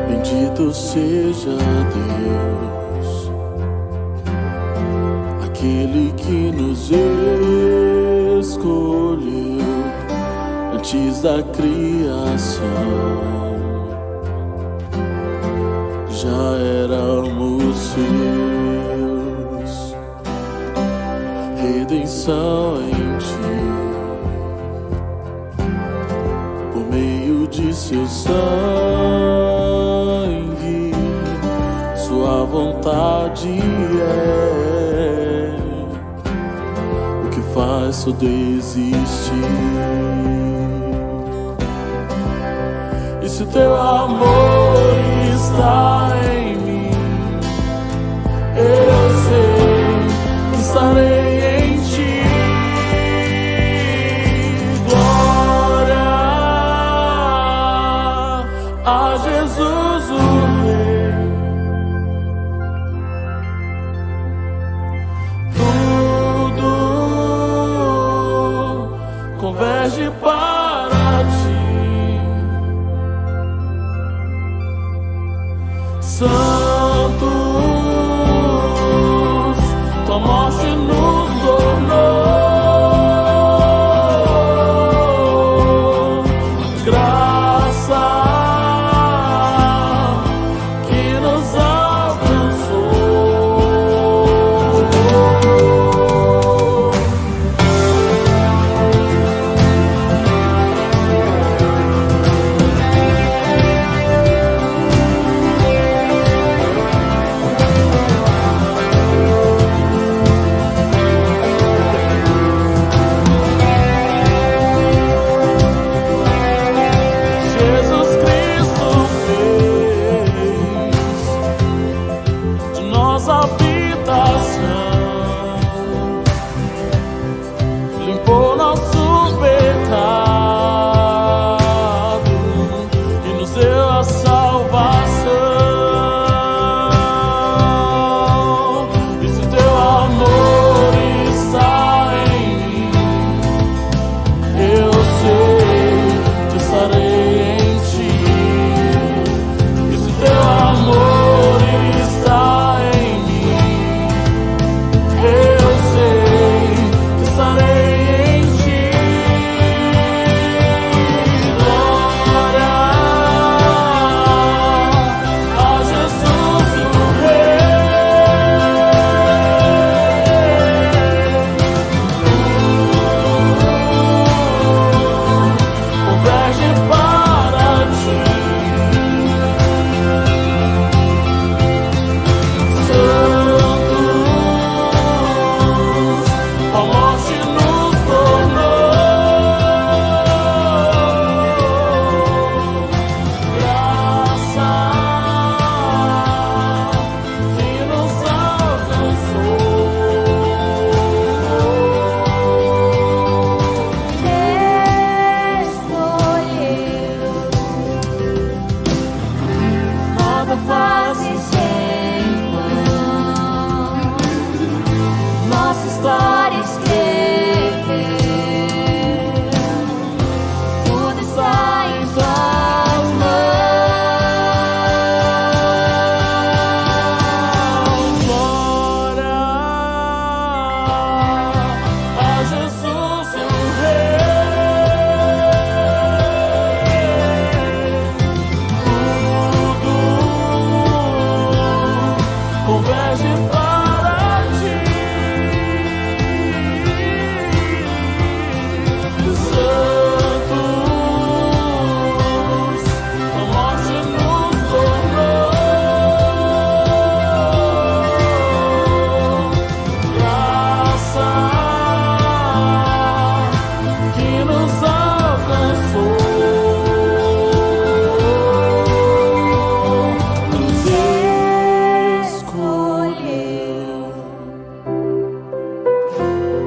Bendito seja Deus, aquele que nos escolheu antes da criação. Já éramos seus, redenção em ti, por meio de seu sangue, sua vontade é o que faz tudo existir. E se teu amor está em mim, eu sei que estarei em ti. Glória a Jesus o Rei. Tudo converge para ti. Santos, tua morte nos tornou graça que nos alcançou. Limpou nossos pecados e nos deu a salvação. E se teu amor está em mim, eu sei que estarei em ti. E se teu amor está em mim, eu sei que estarei.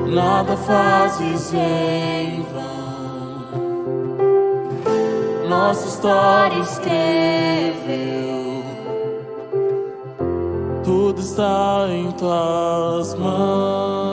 Nada fazes em vão, nossa história escreveu, tudo está em tuas mãos.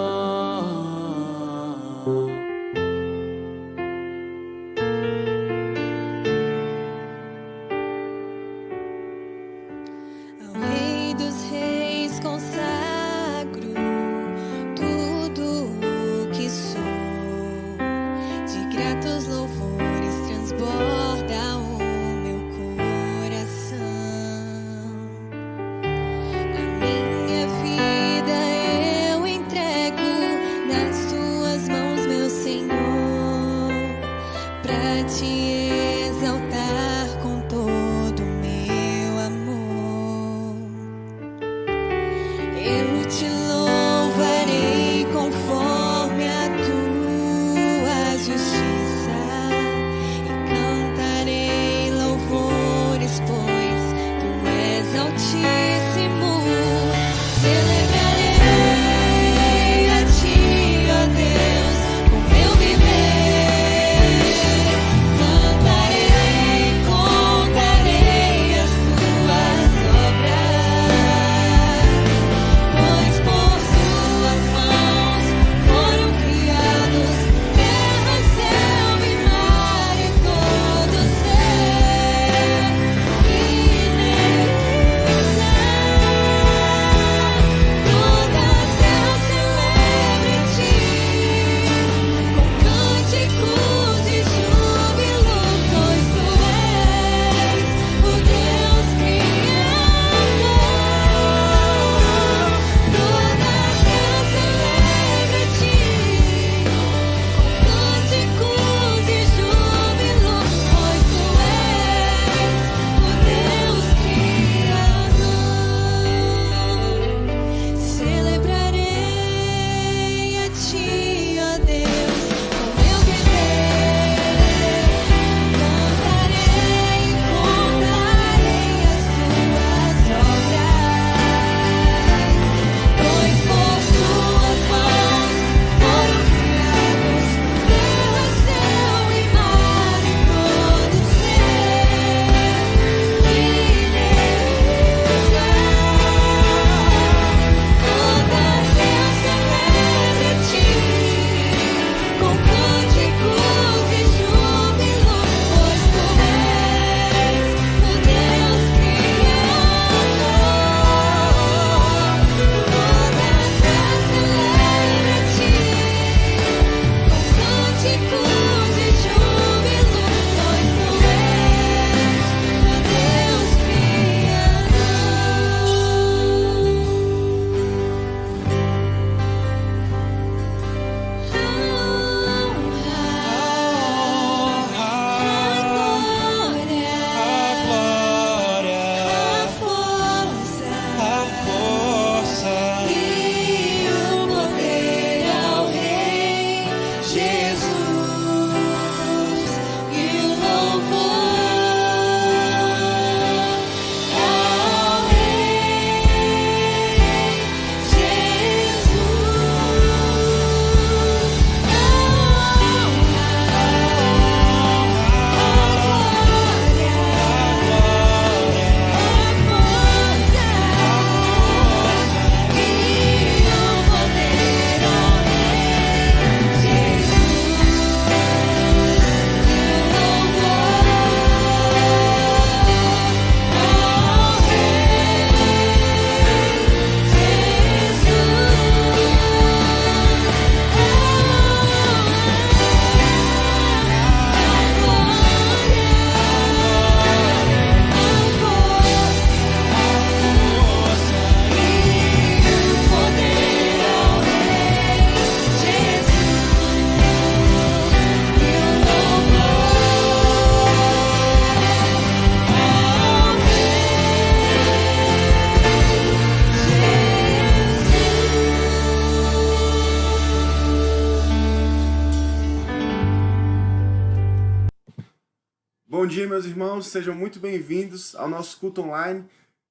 Bom dia, meus irmãos, sejam muito bem-vindos ao nosso culto online.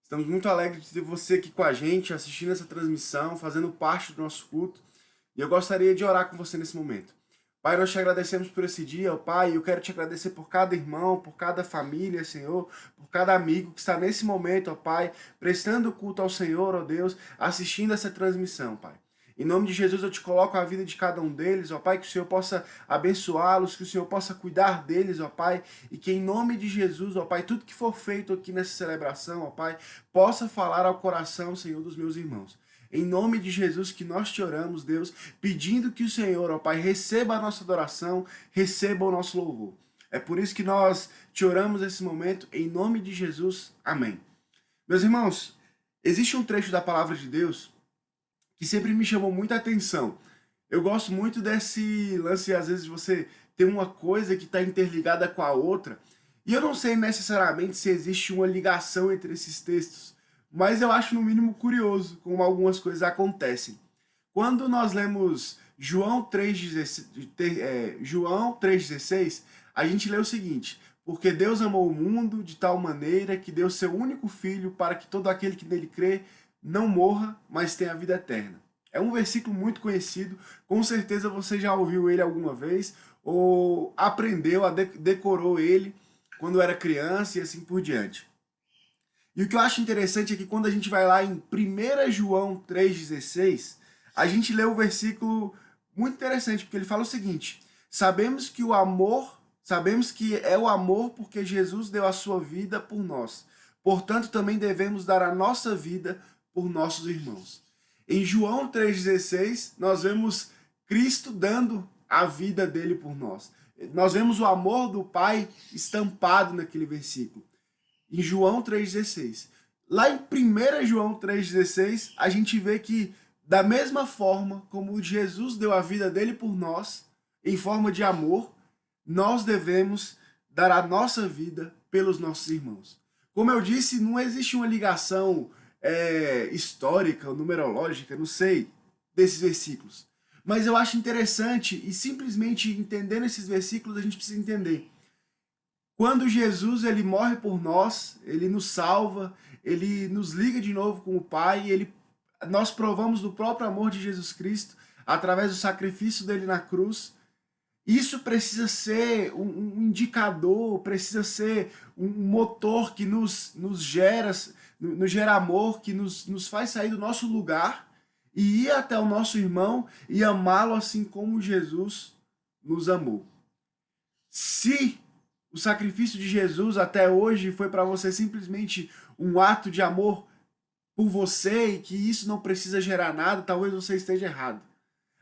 Estamos muito alegres de ter você aqui com a gente, assistindo essa transmissão, fazendo parte do nosso culto. E eu gostaria de orar com você nesse momento. Pai, nós te agradecemos por esse dia, ó Pai, e eu quero te agradecer por cada irmão, por cada família, Senhor, por cada amigo que está nesse momento, ó Pai, prestando culto ao Senhor, ó Deus, assistindo essa transmissão, Pai. Em nome de Jesus eu te coloco a vida de cada um deles, ó Pai, que o Senhor possa abençoá-los, que o Senhor possa cuidar deles, ó Pai, e que em nome de Jesus, ó Pai, tudo que for feito aqui nessa celebração, ó Pai, possa falar ao coração, Senhor, dos meus irmãos. Em nome de Jesus que nós te oramos, Deus, pedindo que o Senhor, ó Pai, receba a nossa adoração, receba o nosso louvor. É por isso que nós te oramos nesse momento, em nome de Jesus. Amém. Meus irmãos, existe um trecho da palavra de Deus que sempre me chamou muita atenção. Eu gosto muito desse lance, às vezes, você tem uma coisa que está interligada com a outra, e eu não sei necessariamente se existe uma ligação entre esses textos, mas eu acho no mínimo curioso como algumas coisas acontecem. Quando nós lemos João 3,16, a gente lê o seguinte: porque Deus amou o mundo de tal maneira que deu seu único filho para que todo aquele que nele crê não morra, mas tenha a vida eterna. É um versículo muito conhecido, com certeza você já ouviu ele alguma vez, ou aprendeu, decorou ele quando era criança e assim por diante. E o que eu acho interessante é que quando a gente vai lá em 1 João 3,16, a gente lê um versículo muito interessante, porque ele fala o seguinte: sabemos que é o amor porque Jesus deu a sua vida por nós. Portanto, também devemos dar a nossa vida por nossos irmãos. Em João 3,16, nós vemos Cristo dando a vida dele por nós. Nós vemos o amor do Pai estampado naquele versículo. Em João 3,16. Lá em 1 João 3,16, a gente vê que, da mesma forma como Jesus deu a vida dele por nós, em forma de amor, nós devemos dar a nossa vida pelos nossos irmãos. Como eu disse, não existe uma ligação histórica ou numerológica, não sei, desses versículos. Mas eu acho interessante, e simplesmente entendendo esses versículos, a gente precisa entender. Quando Jesus ele morre por nós, ele nos salva, ele nos liga de novo com o Pai, nós provamos do próprio amor de Jesus Cristo através do sacrifício dele na cruz. Isso precisa ser um indicador, precisa ser um motor que nos gera amor, que nos faz sair do nosso lugar e ir até o nosso irmão e amá-lo assim como Jesus nos amou. Se o sacrifício de Jesus até hoje foi para você simplesmente um ato de amor por você e que isso não precisa gerar nada, talvez você esteja errado.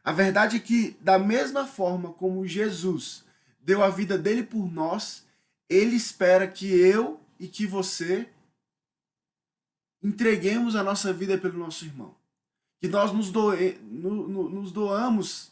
A verdade é que, da mesma forma como Jesus deu a vida dele por nós, ele espera que eu e que você entreguemos a nossa vida pelo nosso irmão. Que nós nos doamos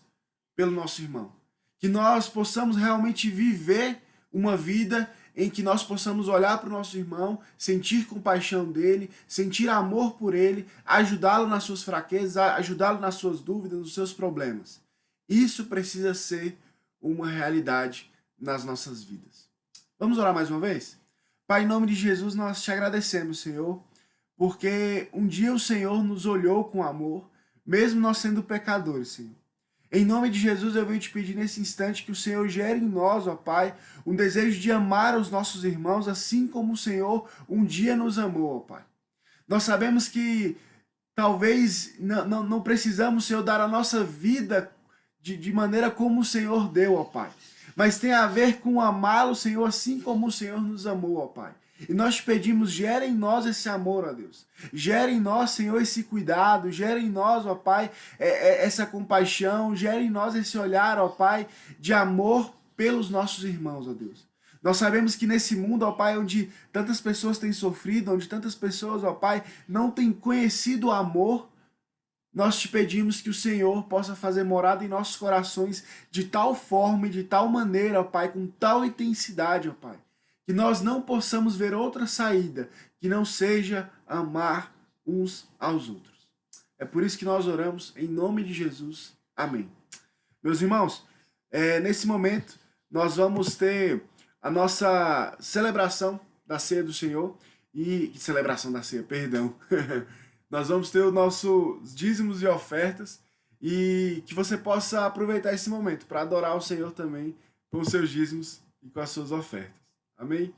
pelo nosso irmão. Que nós possamos realmente viver uma vida em que nós possamos olhar para o nosso irmão, sentir compaixão dele, sentir amor por ele, ajudá-lo nas suas fraquezas, ajudá-lo nas suas dúvidas, nos seus problemas. Isso precisa ser uma realidade nas nossas vidas. Vamos orar mais uma vez? Pai, em nome de Jesus, nós te agradecemos, Senhor, porque um dia o Senhor nos olhou com amor, mesmo nós sendo pecadores, Senhor. Em nome de Jesus, eu venho te pedir nesse instante que o Senhor gere em nós, ó Pai, um desejo de amar os nossos irmãos, assim como o Senhor um dia nos amou, ó Pai. Nós sabemos que talvez não precisamos, Senhor, dar a nossa vida de maneira como o Senhor deu, ó Pai. Mas tem a ver com amá-lo, Senhor, assim como o Senhor nos amou, ó Pai. E nós te pedimos, gera em nós esse amor, ó Deus. Gera em nós, Senhor, esse cuidado. Gera em nós, ó Pai, essa compaixão. Gera em nós esse olhar, ó Pai, de amor pelos nossos irmãos, ó Deus. Nós sabemos que nesse mundo, ó Pai, onde tantas pessoas têm sofrido, onde tantas pessoas, ó Pai, não têm conhecido o amor, nós te pedimos que o Senhor possa fazer morada em nossos corações de tal forma e de tal maneira, ó Pai, com tal intensidade, ó Pai, que nós não possamos ver outra saída que não seja amar uns aos outros. É por isso que nós oramos em nome de Jesus. Amém. Meus irmãos, nesse momento nós vamos ter a nossa celebração da ceia do Senhor e celebração da ceia, perdão. Nós vamos ter os nossos dízimos e ofertas e que você possa aproveitar esse momento para adorar o Senhor também com os seus dízimos e com as suas ofertas. Amém?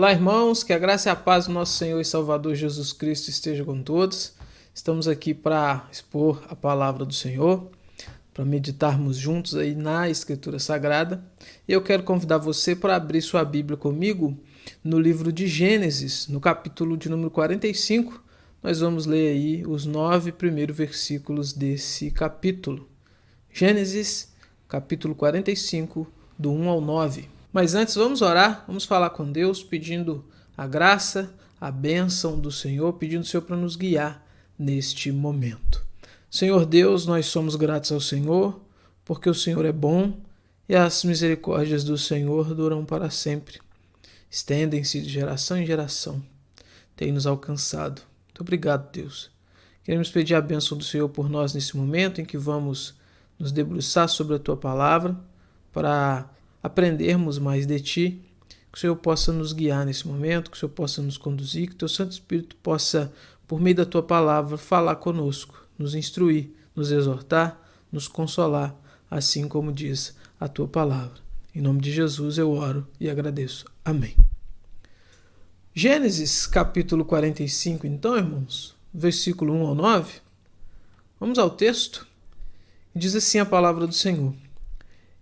Olá, irmãos, que a graça e a paz do nosso Senhor e Salvador Jesus Cristo esteja com todos. Estamos aqui para expor a palavra do Senhor, para meditarmos juntos aí na Escritura Sagrada. E eu quero convidar você para abrir sua Bíblia comigo no livro de Gênesis, no capítulo de número 45. Nós vamos ler aí os 9 primeiros versículos desse capítulo. Gênesis, capítulo 45, do 1 ao 9. Mas antes vamos orar, vamos falar com Deus, pedindo a graça, a bênção do Senhor, pedindo ao Senhor para nos guiar neste momento. Senhor Deus, nós somos gratos ao Senhor, porque o Senhor é bom e as misericórdias do Senhor duram para sempre. Estendem-se de geração em geração, tem nos alcançado. Muito obrigado, Deus. Queremos pedir a bênção do Senhor por nós nesse momento em que vamos nos debruçar sobre a Tua Palavra para aprendermos mais de Ti, que o Senhor possa nos guiar nesse momento, que o Senhor possa nos conduzir, que o Teu Santo Espírito possa, por meio da Tua Palavra, falar conosco, nos instruir, nos exortar, nos consolar, assim como diz a Tua Palavra. Em nome de Jesus eu oro e agradeço. Amém. Gênesis capítulo 45, então, irmãos, versículo 1 ao 9. Vamos ao texto. Diz assim a palavra do Senhor.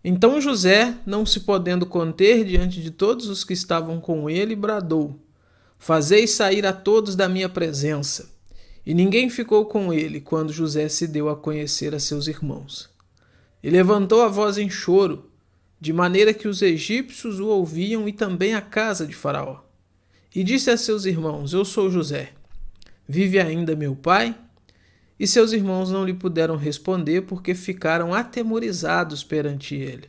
Então José, não se podendo conter diante de todos os que estavam com ele, bradou: Fazei sair a todos da minha presença. E ninguém ficou com ele quando José se deu a conhecer a seus irmãos. E levantou a voz em choro, de maneira que os egípcios o ouviam e também a casa de Faraó. E disse a seus irmãos: Eu sou José. Vive ainda meu pai? E seus irmãos não lhe puderam responder, porque ficaram atemorizados perante ele.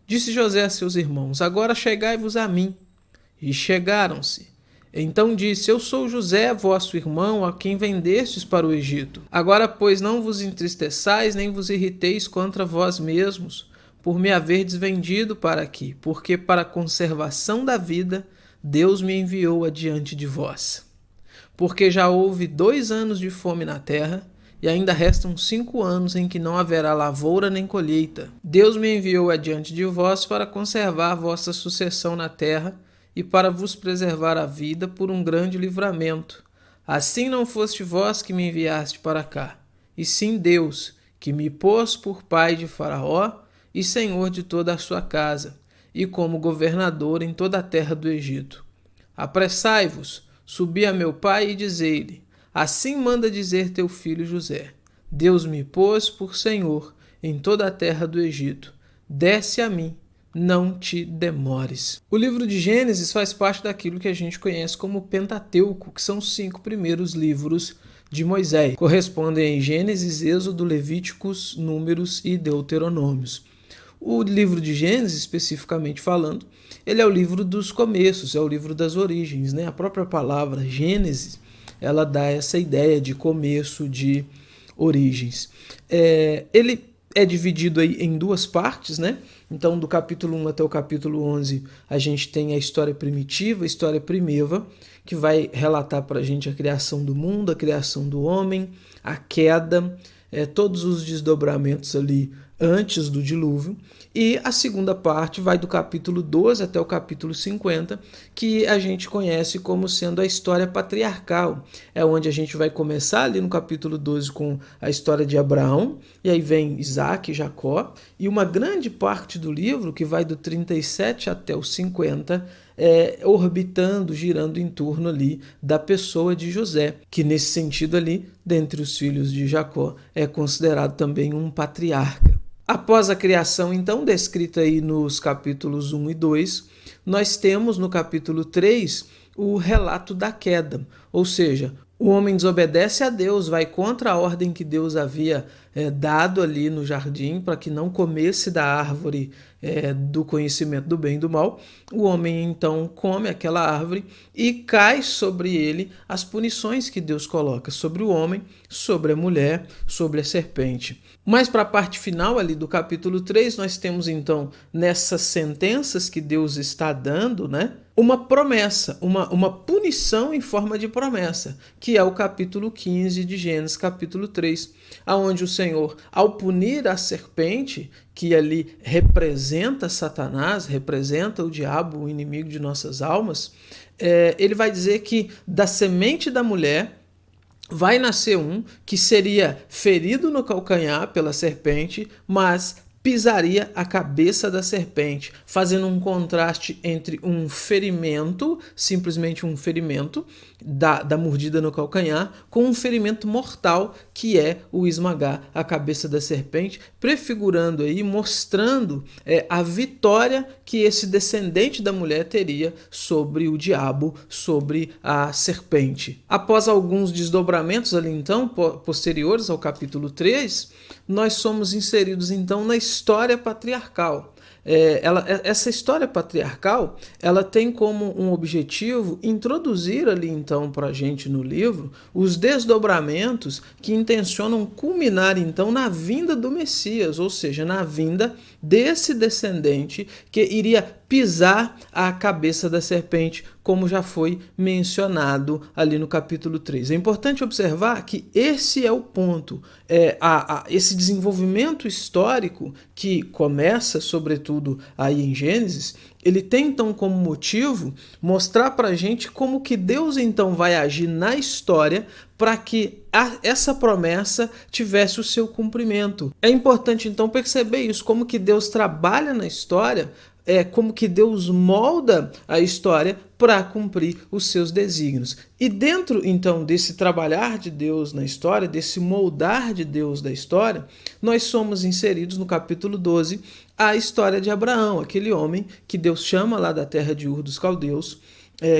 Disse José a seus irmãos: Agora chegai-vos a mim. E chegaram-se. Então disse: Eu sou José, vosso irmão, a quem vendestes para o Egito. Agora, pois, não vos entristeçais, nem vos irriteis contra vós mesmos, por me haverdes vendido para aqui, porque para a conservação da vida Deus me enviou adiante de vós. Porque já houve 2 anos de fome na terra, e ainda restam 5 anos em que não haverá lavoura nem colheita. Deus me enviou adiante de vós para conservar vossa sucessão na terra e para vos preservar a vida por um grande livramento. Assim não foste vós que me enviaste para cá, e sim Deus, que me pôs por pai de Faraó e senhor de toda a sua casa, e como governador em toda a terra do Egito. Apressai-vos, subi a meu pai e dizei-lhe: Assim manda dizer teu filho José: Deus me pôs por senhor em toda a terra do Egito. Desce a mim, não te demores. O livro de Gênesis faz parte daquilo que a gente conhece como Pentateuco, que são os 5 primeiros livros de Moisés. Correspondem a Gênesis, Êxodo, Levíticos, Números e Deuteronômios. O livro de Gênesis, especificamente falando, ele é o livro dos começos, é o livro das origens, né? A própria palavra Gênesis, ela dá essa ideia de começo, de origens. Ele é dividido aí em 2 partes, né? Então, do capítulo 1 até o capítulo 11, a gente tem a história primitiva, a história primeva, que vai relatar para a gente a criação do mundo, a criação do homem, a queda, todos os desdobramentos ali antes do dilúvio. E a segunda parte vai do capítulo 12 até o capítulo 50, que a gente conhece como sendo a história patriarcal. É onde a gente vai começar ali no capítulo 12 com a história de Abraão, e aí vem Isaac e Jacó, e uma grande parte do livro, que vai do 37 até o 50, orbitando, girando em torno ali da pessoa de José, que nesse sentido ali, dentre os filhos de Jacó, é considerado também um patriarca. Após a criação, então, descrita aí nos capítulos 1 e 2, nós temos no capítulo 3 o relato da queda, ou seja, o homem desobedece a Deus, vai contra a ordem que Deus havia dado ali no jardim para que não comesse da árvore do conhecimento do bem e do mal. O homem então come aquela árvore e cai sobre ele as punições que Deus coloca sobre o homem, sobre a mulher, sobre a serpente. Mas para a parte final ali do capítulo 3, nós temos então nessas sentenças que Deus está dando, né, uma promessa, uma punição em forma de promessa, que é o capítulo 15 de Gênesis, capítulo 3, aonde o Senhor, ao punir a serpente, que ali representa Satanás, representa o diabo, o inimigo de nossas almas, ele vai dizer que da semente da mulher vai nascer um que seria ferido no calcanhar pela serpente, mas pisaria a cabeça da serpente, fazendo um contraste entre um ferimento, simplesmente um ferimento da mordida no calcanhar, com um ferimento mortal, que é o esmagar a cabeça da serpente, prefigurando aí, mostrando a vitória que esse descendente da mulher teria sobre o diabo, sobre a serpente. Após alguns desdobramentos ali então, posteriores ao capítulo 3, nós somos inseridos então na história patriarcal. Essa história patriarcal, ela tem como um objetivo introduzir ali então para a gente no livro os desdobramentos que intencionam culminar então na vinda do Messias, ou seja, na vinda desse descendente que iria pisar a cabeça da serpente, como já foi mencionado ali no capítulo 3. É importante observar que esse é o ponto, esse desenvolvimento histórico que começa, sobretudo, aí em Gênesis, ele tem então como motivo mostrar para a gente como que Deus então vai agir na história para que essa promessa tivesse o seu cumprimento. É importante então perceber isso, como que Deus trabalha na história, como que Deus molda a história para cumprir os seus desígnios. E dentro, então, desse trabalhar de Deus na história, desse moldar de Deus da história, nós somos inseridos no capítulo 12 a história de Abraão, aquele homem que Deus chama lá da terra de Ur dos Caldeus,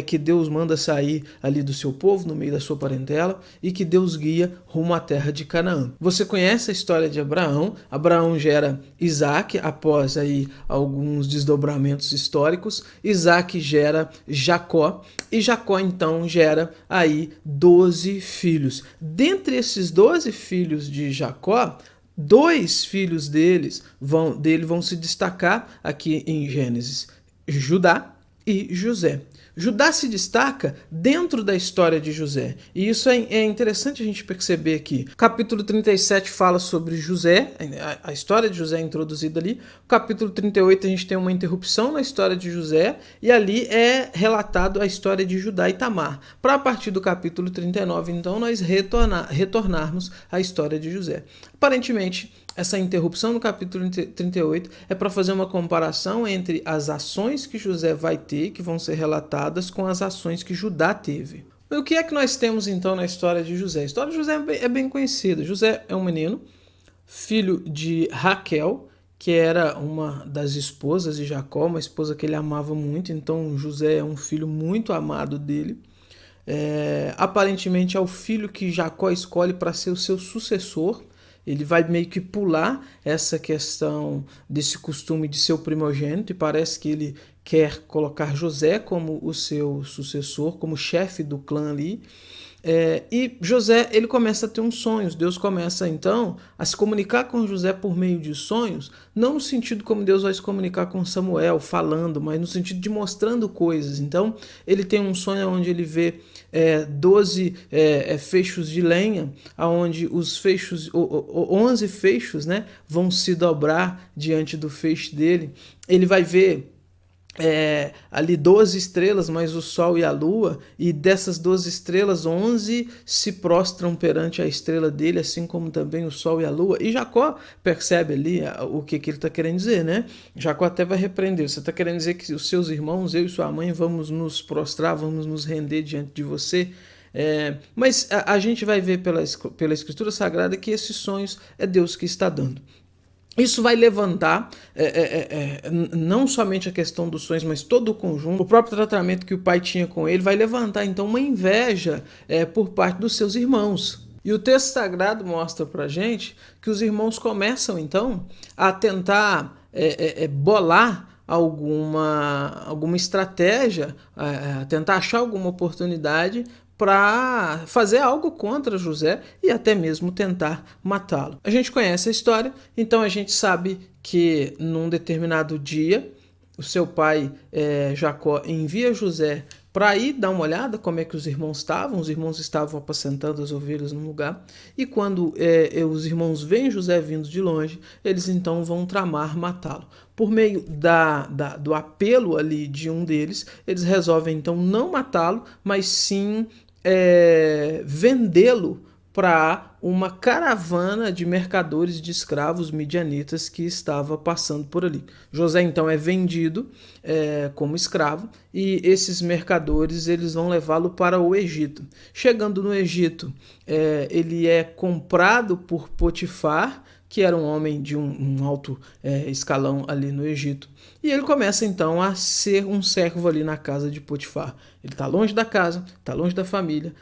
que Deus manda sair ali do seu povo, no meio da sua parentela, e que Deus guia rumo à terra de Canaã. Você conhece a história de Abraão? Abraão gera Isaac, após aí alguns desdobramentos históricos. Isaac gera Jacó, e Jacó então gera aí 12 filhos. Dentre esses 12 filhos de Jacó, 2 filhos dele vão se destacar aqui em Gênesis: Judá e José. Judá se destaca dentro da história de José, e isso é interessante a gente perceber aqui. O capítulo 37 fala sobre José, a história de José é introduzida ali. O capítulo 38 a gente tem uma interrupção na história de José, e ali é relatado a história de Judá e Tamar, para a partir do capítulo 39, então, nós retornarmos à história de José. Aparentemente, essa interrupção no capítulo 38 é para fazer uma comparação entre as ações que José vai ter, que vão ser relatadas, com as ações que Judá teve. E o que é que nós temos então na história de José? A história de José é bem conhecida. José é um menino, filho de Raquel, que era uma das esposas de Jacó, uma esposa que ele amava muito. Então José é um filho muito amado dele. Aparentemente é o filho que Jacó escolhe para ser o seu sucessor. Ele vai meio que pular essa questão desse costume de ser o primogênito, e parece que ele quer colocar José como o seu sucessor, como chefe do clã ali. E José, ele começa a ter uns sonhos. Deus começa então a se comunicar com José por meio de sonhos, não no sentido como Deus vai se comunicar com Samuel falando, mas no sentido de mostrando coisas. Então ele tem um sonho onde ele vê 12 feixos de lenha, onde os feixos, 11 feixos, né, vão se dobrar diante do feixe dele. Ele vai ver ali 12 estrelas, mais o sol e a lua, e dessas 12 estrelas, 11 se prostram perante a estrela dele, assim como também o sol e a lua. E Jacó percebe ali o que ele está querendo dizer, né? Jacó até vai repreender: você está querendo dizer que os seus irmãos, eu e sua mãe, vamos nos prostrar, vamos nos render diante de você? Mas a gente vai ver pela Escritura Sagrada que esses sonhos é Deus que está dando. Isso vai levantar não somente a questão dos sonhos, mas todo o conjunto, o próprio tratamento que o pai tinha com ele, vai levantar então uma inveja por parte dos seus irmãos. E o texto sagrado mostra pra gente que os irmãos começam então a tentar bolar alguma estratégia, tentar achar alguma oportunidade para fazer algo contra José e até mesmo tentar matá-lo. A gente conhece a história, então a gente sabe que num determinado dia o seu pai Jacó envia José para ir dar uma olhada como é que os irmãos estavam apacentando as ovelhas num lugar, e quando os irmãos veem José vindo de longe, eles então vão tramar matá-lo. Por meio do apelo ali de um deles, eles resolvem então não matá-lo, mas sim vendê-lo para uma caravana de mercadores de escravos midianitas que estava passando por ali. José então é vendido como escravo, e esses mercadores eles vão levá-lo para o Egito. Chegando no Egito, ele é comprado por Potifar, que era um homem de um alto escalão ali no Egito. E ele começa então a ser um servo ali na casa de Potifar. Ele está longe da casa, está longe da família,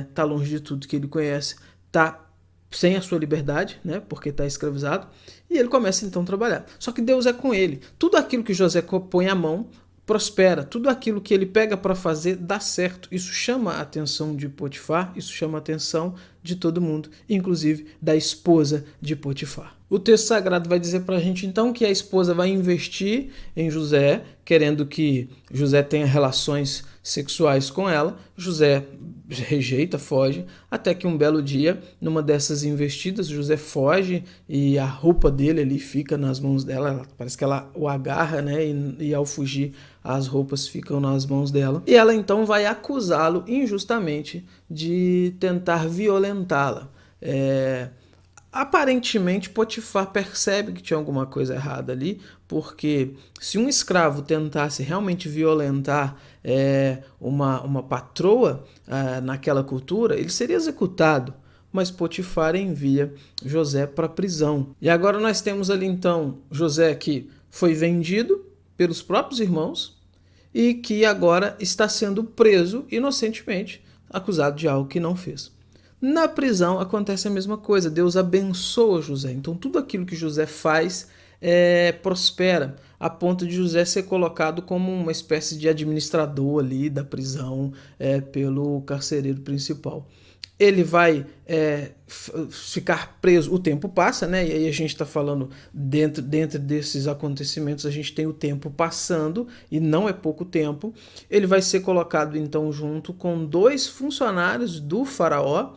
está longe de tudo que ele conhece, está sem a sua liberdade, né, porque está escravizado, e ele começa então a trabalhar. Só que Deus é com ele. Tudo aquilo que José põe a mão prospera, tudo aquilo que ele pega para fazer dá certo. Isso chama a atenção de Potifar, isso chama a atenção de todo mundo, inclusive da esposa de Potifar. O texto sagrado vai dizer para a gente então que a esposa vai investir em José, querendo que José tenha relações sexuais com ela. José rejeita, foge, até que um belo dia, numa dessas investidas, José foge e a roupa dele ali fica nas mãos dela. Parece que ela o agarra, né? E ao fugir, as roupas ficam nas mãos dela. E ela então vai acusá-lo injustamente de tentar violentá-la. Aparentemente, Potifar percebe que tinha alguma coisa errada ali, porque se um escravo tentasse realmente violentar uma patroa naquela cultura, ele seria executado. Mas Potifar envia José para a prisão. E agora nós temos ali então José que foi vendido pelos próprios irmãos e que agora está sendo preso inocentemente, acusado de algo que não fez. Na prisão acontece a mesma coisa, Deus abençoa José. Então tudo aquilo que José faz prospera, a ponto de José ser colocado como uma espécie de administrador ali da prisão pelo carcereiro principal. Ele vai ficar preso, o tempo passa, né? E aí a gente está falando, dentro desses acontecimentos, a gente tem o tempo passando, e não é pouco tempo. Ele vai ser colocado então junto com 2 funcionários do faraó,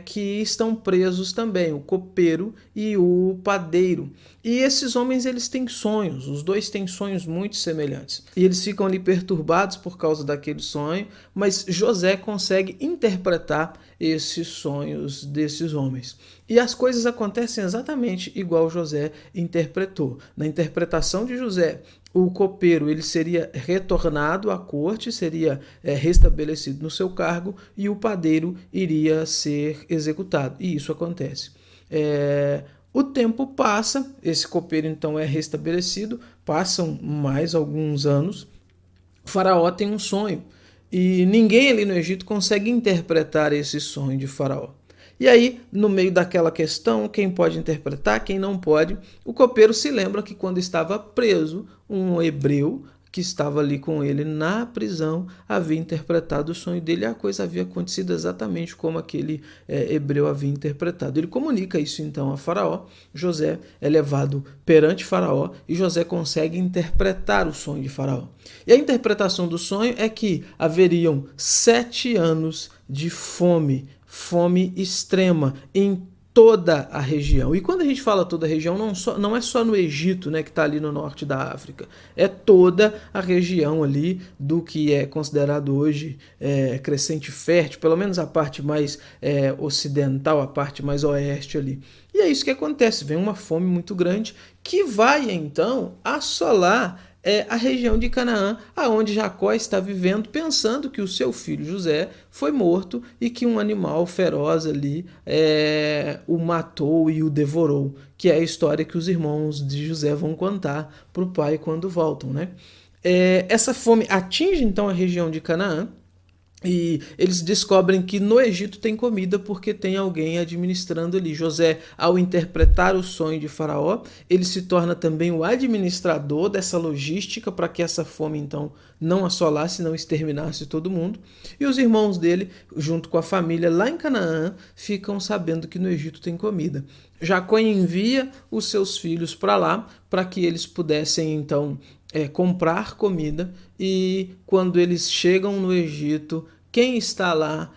que estão presos também, o copeiro e o padeiro. E esses homens eles têm sonhos, os 2 têm sonhos muito semelhantes. E eles ficam ali perturbados por causa daquele sonho, mas José consegue interpretar esses sonhos desses homens. E as coisas acontecem exatamente igual José interpretou. Na interpretação de José, o copeiro ele seria retornado à corte, seria restabelecido no seu cargo, e o padeiro iria ser executado. E isso acontece. O tempo passa, esse copeiro então é restabelecido, passam mais alguns anos, o faraó tem um sonho, e ninguém ali no Egito consegue interpretar esse sonho de Faraó. E aí, no meio daquela questão, quem pode interpretar, quem não pode, o copeiro se lembra que quando estava preso, um hebreu que estava ali com ele na prisão havia interpretado o sonho dele, e a coisa havia acontecido exatamente como aquele hebreu havia interpretado. Ele comunica isso então a Faraó. José é levado perante Faraó e José consegue interpretar o sonho de Faraó. E a interpretação do sonho é que haveriam 7 anos de fome extrema em toda a região. E quando a gente fala toda a região, não é só no Egito, né, que está ali no norte da África. É toda a região ali do que é considerado hoje crescente fértil, pelo menos a parte mais ocidental, a parte mais oeste ali. E é isso que acontece, vem uma fome muito grande que vai então assolar a região de Canaã, aonde Jacó está vivendo, pensando que o seu filho José foi morto e que um animal feroz ali o matou e o devorou, que é a história que os irmãos de José vão contar para o pai quando voltam, né? Essa fome atinge então a região de Canaã, e eles descobrem que no Egito tem comida porque tem alguém administrando ali. José, ao interpretar o sonho de Faraó, ele se torna também o administrador dessa logística para que essa fome então não assolasse, não exterminasse todo mundo. E os irmãos dele, junto com a família lá em Canaã, ficam sabendo que no Egito tem comida. Jacó envia os seus filhos para lá para que eles pudessem então comprar comida, e quando eles chegam no Egito, quem está lá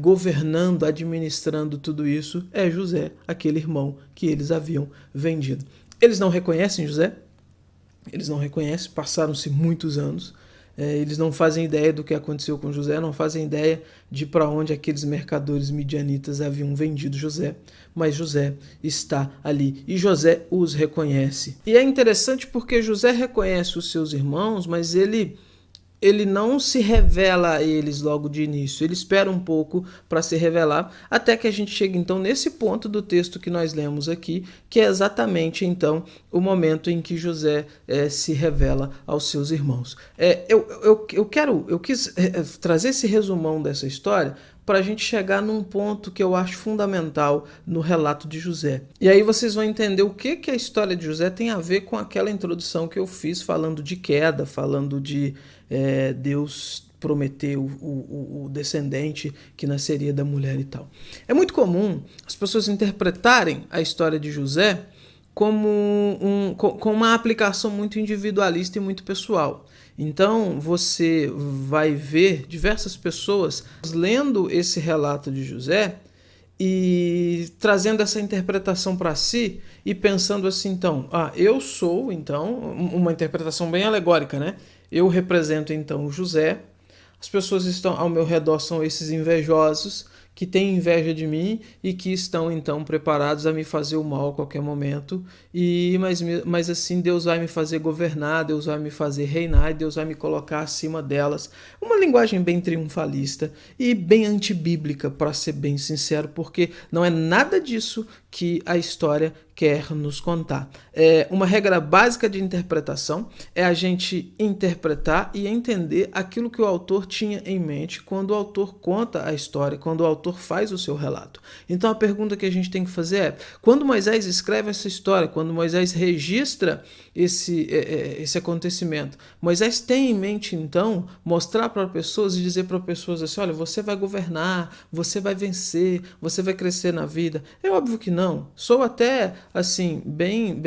governando, administrando tudo isso é José, aquele irmão que eles haviam vendido. Eles não reconhecem José, eles não reconhecem, passaram-se muitos anos, eles não fazem ideia do que aconteceu com José, não fazem ideia de para onde aqueles mercadores midianitas haviam vendido José, mas José está ali e José os reconhece. E é interessante porque José reconhece os seus irmãos, mas ele não se revela a eles logo de início, ele espera um pouco para se revelar, até que a gente chega então nesse ponto do texto que nós lemos aqui, que é exatamente então o momento em que José se revela aos seus irmãos. Eu quis trazer esse resumão dessa história para a gente chegar num ponto que eu acho fundamental no relato de José. E aí vocês vão entender o que a história de José tem a ver com aquela introdução que eu fiz falando de queda, falando de Deus prometer o descendente que nasceria da mulher e tal. É muito comum as pessoas interpretarem a história de José com uma aplicação muito individualista e muito pessoal. Então você vai ver diversas pessoas lendo esse relato de José e trazendo essa interpretação para si e pensando assim, então, eu sou, então, uma interpretação bem alegórica, né? Eu represento, então, José, as pessoas estão ao meu redor são esses invejosos que têm inveja de mim e que estão, então, preparados a me fazer o mal a qualquer momento, mas assim Deus vai me fazer governar, Deus vai me fazer reinar e Deus vai me colocar acima delas. Uma linguagem bem triunfalista e bem antibíblica, para ser bem sincero, porque não é nada disso que a história quer nos contar. Uma regra básica de interpretação é a gente interpretar e entender aquilo que o autor tinha em mente quando o autor conta a história, quando o autor faz o seu relato. Então a pergunta que a gente tem que fazer é, quando Moisés escreve essa história, quando Moisés registra esse acontecimento, Moisés tem em mente então mostrar para pessoas e dizer para pessoas assim, olha, você vai governar, você vai vencer, você vai crescer na vida. É óbvio que não. Sou até assim bem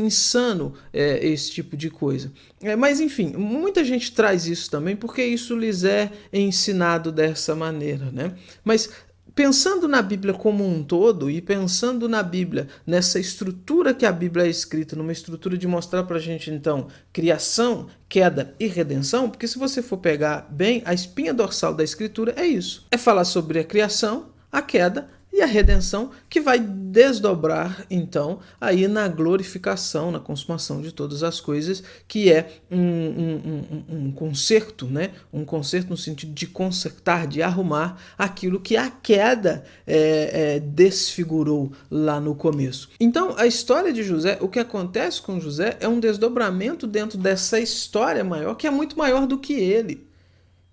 insano esse tipo de coisa. Mas enfim, muita gente traz isso também porque isso lhes é ensinado dessa maneira, né? Mas pensando na Bíblia como um todo e pensando na Bíblia, nessa estrutura que a Bíblia é escrita, numa estrutura de mostrar pra gente, então, criação, queda e redenção, porque se você for pegar bem, a espinha dorsal da Escritura é isso. É falar sobre a criação, a queda e a redenção, que vai desdobrar, então, aí na glorificação, na consumação de todas as coisas, que é um conserto, né? Um conserto no sentido de consertar, de arrumar aquilo que a queda desfigurou lá no começo. Então, a história de José, o que acontece com José é um desdobramento dentro dessa história maior, que é muito maior do que ele.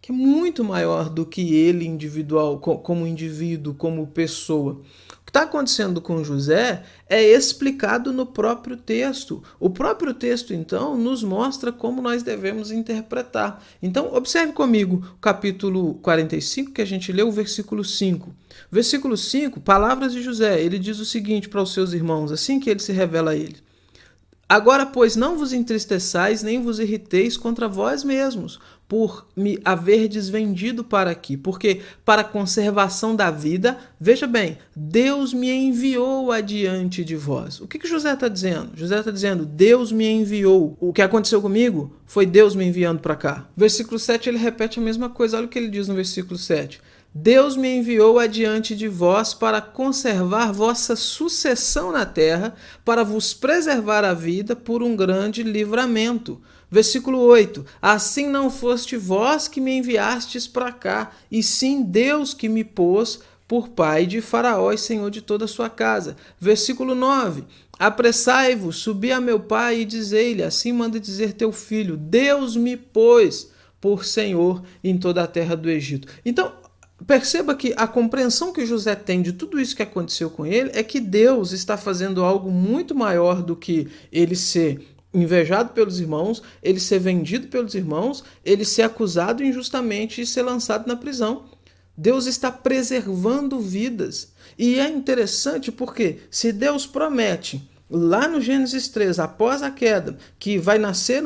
Que é muito maior do que ele individual, como indivíduo, como pessoa. O que está acontecendo com José é explicado no próprio texto. O próprio texto, então, nos mostra como nós devemos interpretar. Então, observe comigo o capítulo 45, que a gente leu, o versículo 5. Versículo 5, palavras de José. Ele diz o seguinte para os seus irmãos, assim que ele se revela a eles. Agora, pois, não vos entristeçais, nem vos irriteis contra vós mesmos, por me haverdes vendido para aqui, porque para a conservação da vida, veja bem, Deus me enviou adiante de vós. O que José está dizendo? José está dizendo, Deus me enviou. O que aconteceu comigo foi Deus me enviando para cá. Versículo 7, ele repete a mesma coisa, olha o que ele diz no versículo 7. Deus me enviou adiante de vós para conservar vossa sucessão na terra, para vos preservar a vida por um grande livramento. Versículo 8. Assim não foste vós que me enviastes para cá, e sim Deus que me pôs por pai de Faraó e senhor de toda a sua casa. Versículo 9. Apressai-vos, subi a meu pai e dizei-lhe, assim manda dizer teu filho, Deus me pôs por senhor em toda a terra do Egito. Então, perceba que a compreensão que José tem de tudo isso que aconteceu com ele é que Deus está fazendo algo muito maior do que ele ser invejado pelos irmãos, ele ser vendido pelos irmãos, ele ser acusado injustamente e ser lançado na prisão. Deus está preservando vidas. E é interessante porque se Deus promete lá no Gênesis 3, após a queda, que vai nascer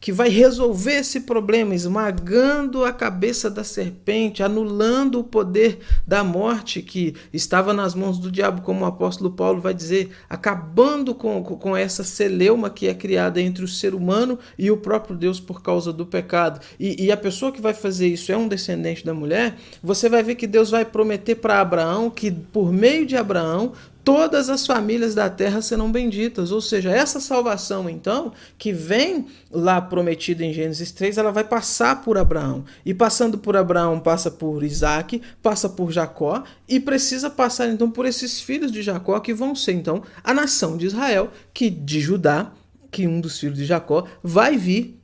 que vai resolver esse problema, esmagando a cabeça da serpente, anulando o poder da morte que estava nas mãos do diabo, como o apóstolo Paulo vai dizer, acabando com essa celeuma que é criada entre o ser humano e o próprio Deus por causa do pecado. E a pessoa que vai fazer isso é um descendente da mulher. Você vai ver que Deus vai prometer para Abraão que por meio de Abraão todas as famílias da terra serão benditas. Ou seja, essa salvação, então, que vem lá prometida em Gênesis 3, ela vai passar por Abraão. E passando por Abraão, passa por Isaac, passa por Jacó, e precisa passar, então, por esses filhos de Jacó, que vão ser, então, a nação de Israel, que de Judá, que um dos filhos de Jacó, vai vir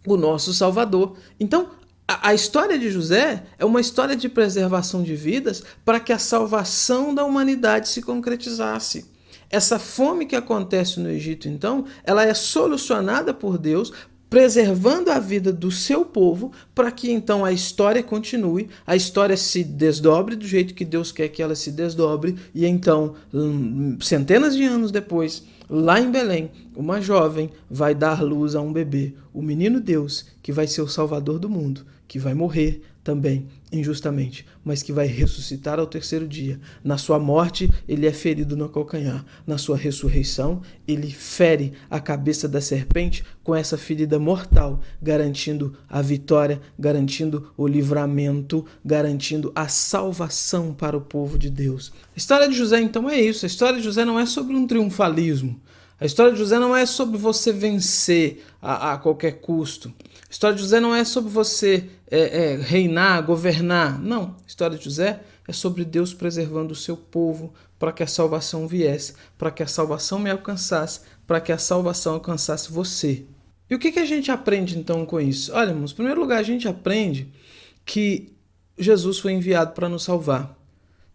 o nosso Salvador. Então, a história de José é uma história de preservação de vidas para que a salvação da humanidade se concretizasse. Essa fome que acontece no Egito, então, ela é solucionada por Deus, preservando a vida do seu povo, para que então a história continue, a história se desdobre do jeito que Deus quer que ela se desdobre, e então, centenas de anos depois, lá em Belém, uma jovem vai dar luz a um bebê, o menino Deus, que vai ser o Salvador do mundo, que vai morrer também injustamente, mas que vai ressuscitar ao terceiro dia. Na sua morte, ele é ferido no calcanhar. Na sua ressurreição, ele fere a cabeça da serpente com essa ferida mortal, garantindo a vitória, garantindo o livramento, garantindo a salvação para o povo de Deus. A história de José, então, é isso. A história de José não é sobre um triunfalismo. A história de José não é sobre você vencer a qualquer custo. A história de José não é sobre você reinar, governar. Não. A história de José é sobre Deus preservando o seu povo para que a salvação viesse, para que a salvação me alcançasse, para que a salvação alcançasse você. E o que a gente aprende então com isso? Olha, irmãos, em primeiro lugar, a gente aprende que Jesus foi enviado para nos salvar.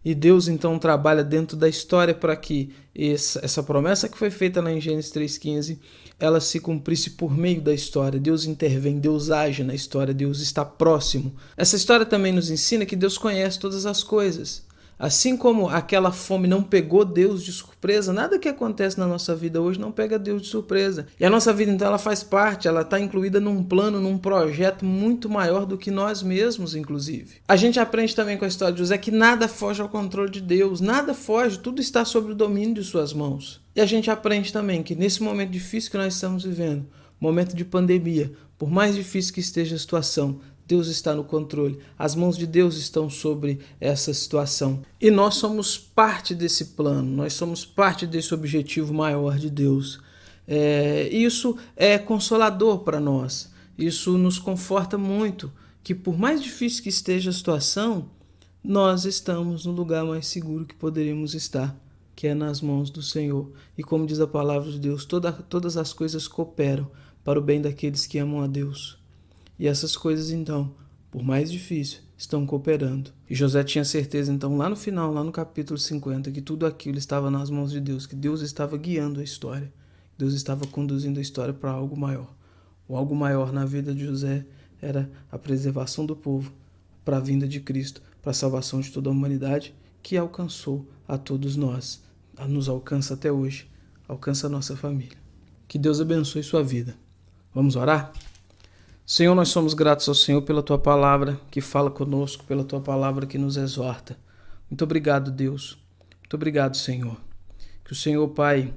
E Deus então trabalha dentro da história para que essa promessa que foi feita lá em Gênesis 3,15, ela se cumprisse por meio da história. Deus intervém, Deus age na história, Deus está próximo. Essa história também nos ensina que Deus conhece todas as coisas. Assim como aquela fome não pegou Deus de surpresa, nada que acontece na nossa vida hoje não pega Deus de surpresa. E a nossa vida, então, ela faz parte, ela está incluída num plano, num projeto muito maior do que nós mesmos, inclusive. A gente aprende também com a história de José que nada foge ao controle de Deus, nada foge, tudo está sob o domínio de suas mãos. E a gente aprende também que nesse momento difícil que nós estamos vivendo, momento de pandemia, por mais difícil que esteja a situação, Deus está no controle, as mãos de Deus estão sobre essa situação. E nós somos parte desse plano, nós somos parte desse objetivo maior de Deus. Isso é consolador para nós, isso nos conforta muito, que por mais difícil que esteja a situação, nós estamos no lugar mais seguro que poderíamos estar, que é nas mãos do Senhor. E como diz a palavra de Deus, todas as coisas cooperam para o bem daqueles que amam a Deus. E essas coisas, então, por mais difícil, estão cooperando. E José tinha certeza, então, lá no final, lá no capítulo 50, que tudo aquilo estava nas mãos de Deus, que Deus estava guiando a história, Deus estava conduzindo a história para algo maior. O algo maior na vida de José era a preservação do povo para a vinda de Cristo, para a salvação de toda a humanidade, que alcançou a todos nós, nos alcança até hoje, alcança a nossa família. Que Deus abençoe sua vida. Vamos orar? Senhor, nós somos gratos ao Senhor pela Tua palavra que fala conosco, pela Tua palavra que nos exorta. Muito obrigado, Deus. Muito obrigado, Senhor. Que o Senhor, Pai,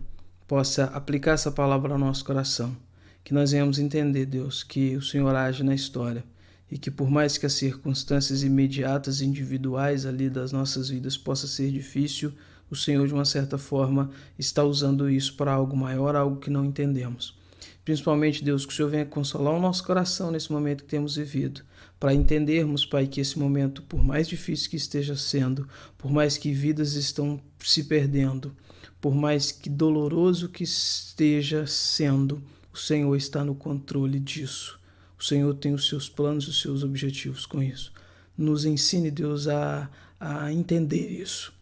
possa aplicar essa palavra ao nosso coração. Que nós venhamos entender, Deus, que o Senhor age na história e que por mais que as circunstâncias imediatas e individuais ali das nossas vidas possa ser difícil, o Senhor, de uma certa forma, está usando isso para algo maior, algo que não entendemos. Principalmente, Deus, que o Senhor venha consolar o nosso coração nesse momento que temos vivido, para entendermos, Pai, que esse momento, por mais difícil que esteja sendo, por mais que vidas estão se perdendo, por mais que doloroso que esteja sendo, o Senhor está no controle disso. O Senhor tem os seus planos, os seus objetivos com isso. Nos ensine, Deus, a entender isso.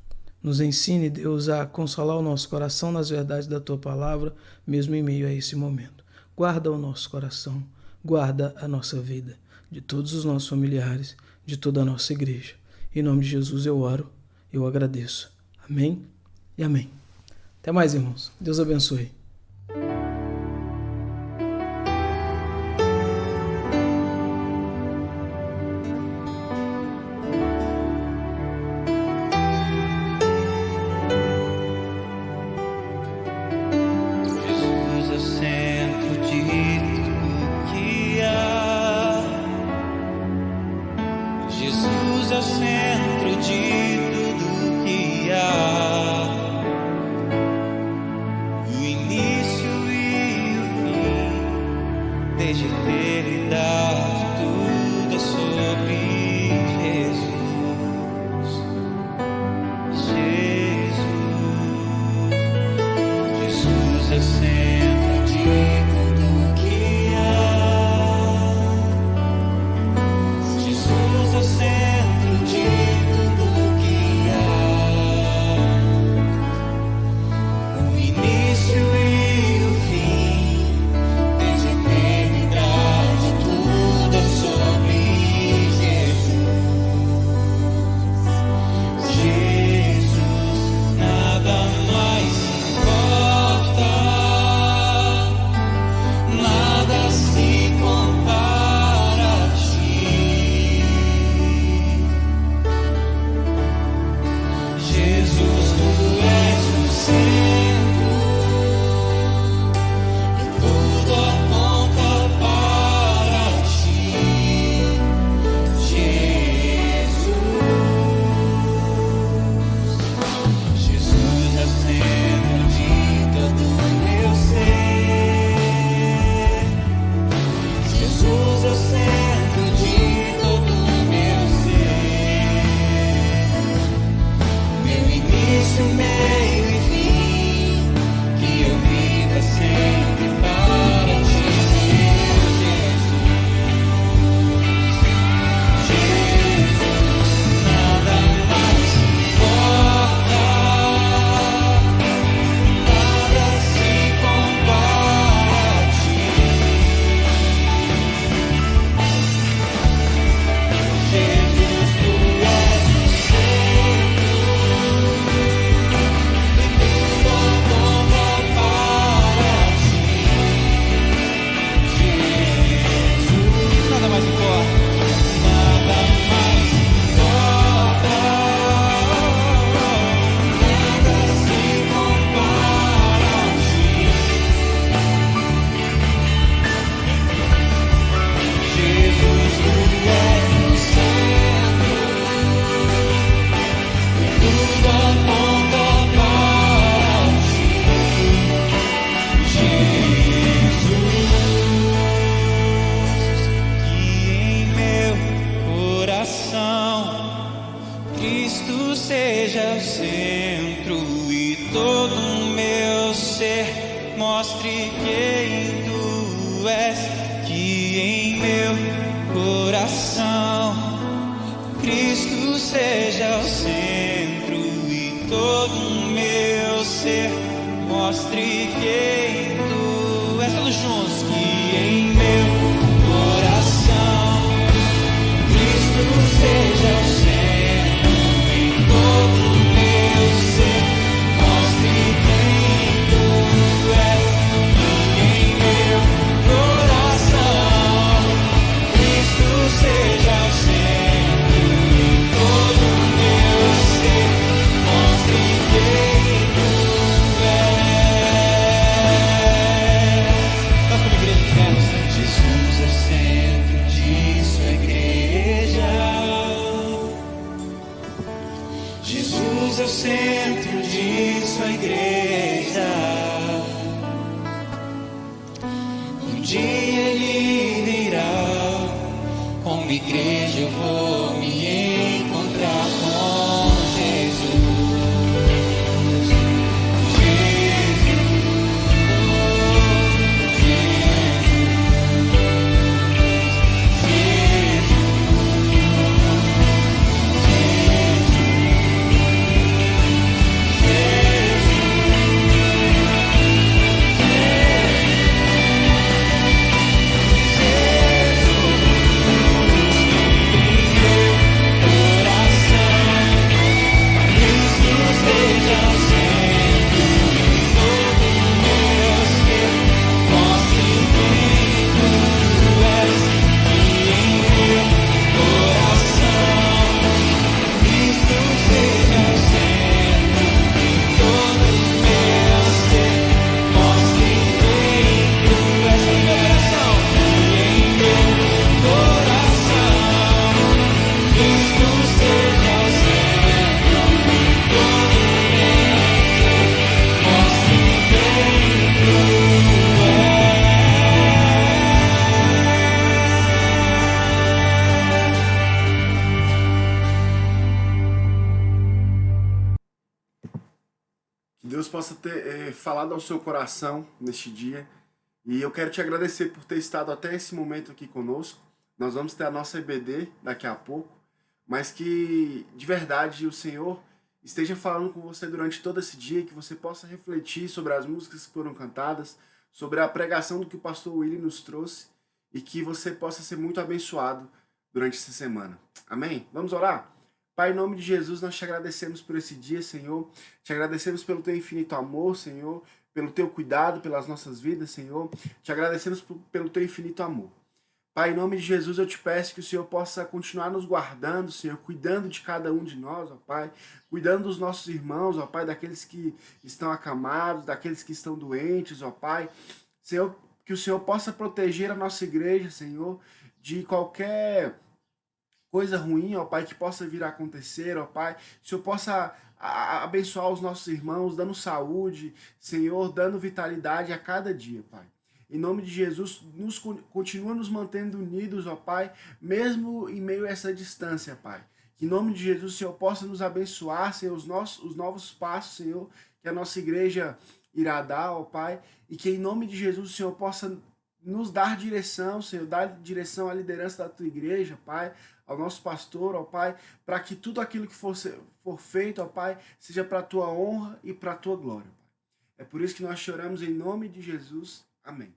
Nos ensine, Deus, a consolar o nosso coração nas verdades da Tua palavra, mesmo em meio a esse momento. Guarda o nosso coração, guarda a nossa vida, de todos os nossos familiares, de toda a nossa igreja. Em nome de Jesus eu oro, eu agradeço. Amém e amém. Até mais, irmãos. Deus abençoe. Jesus é o centro de tudo que há, o início e o fim, desde a eternidade, tudo é sobre Jesus. Jesus é o centro de tudo que há. Jesus é o centro de tudo que há, o início e o fim, desde a eternidade, tudo é sobre Jesus. Jesus, nada mais importa, nada se compara a ti. Jesus, tu és o centro e tudo aponta para ti. Jesus é o centro de todo o meu ser. Jesus é o centro de todo o meu ser. Meu início, meio e fim, que eu viva sempre para ti, meu Jesus. Jesus, nada mais importa, nada se compara a ti. Jesus, tu és o centro e tudo aponta para ti. Jesus, nada mais importa, nada mais importa, nada se compara a ti. Jesus, tu és o centro e tudo aponta para ti. Jesus, que em meu coração Cristo seja o centro e todo o meu ser mostre quem tu és. Que em meu coração Cristo seja o centro e todo o meu ser mostre quem tu és. Todos juntos. Que em meu coração Cristo seja o centro e todo o meu ser mostre quem tu és. Que em meu coração Cristo seja o centro e todo o meu ser mostre quem tu és. Nós como igreja dizemos: Jesus é o centro de sua igreja. Jesus é o centro de sua igreja. Um dia ele virá, como igreja eu vou me encontrar com Jesus. Jesus, Que Deus possa ter falado ao seu coração neste dia. E eu quero te agradecer por ter estado até esse momento aqui conosco. Nós vamos ter a nossa EBD daqui a pouco, mas que de verdade o Senhor esteja falando com você durante todo esse dia, que você possa refletir sobre as músicas que foram cantadas, sobre a pregação do que o pastor Willy nos trouxe e que você possa ser muito abençoado durante essa semana. Amém? Vamos orar? Pai, em nome de Jesus, nós te agradecemos por esse dia, Senhor. Te agradecemos pelo teu infinito amor, Senhor, pelo teu cuidado pelas nossas vidas, Senhor. Te agradecemos pelo teu infinito amor. Pai, em nome de Jesus, eu te peço que o Senhor possa continuar nos guardando, Senhor, cuidando de cada um de nós, ó Pai, cuidando dos nossos irmãos, ó Pai, daqueles que estão acamados, daqueles que estão doentes, ó Pai. Senhor, que o Senhor possa proteger a nossa igreja, Senhor, de qualquer coisa ruim, ó Pai, que possa vir a acontecer, ó Pai. Que o Senhor possa abençoar os nossos irmãos, dando saúde, Senhor, dando vitalidade a cada dia, Pai. Em nome de Jesus, continua nos mantendo unidos, ó Pai, mesmo em meio a essa distância, Pai. Que em nome de Jesus, o Senhor possa nos abençoar, Senhor, os novos passos, Senhor, que a nossa igreja irá dar, ó Pai. E que em nome de Jesus, o Senhor possa nos dar direção, Senhor, dar direção à liderança da tua igreja, Pai, ao nosso pastor, ó Pai, para que tudo aquilo que for feito, ó Pai, seja para a tua honra e para a tua glória, Pai. É por isso que nós choramos em nome de Jesus. Amém.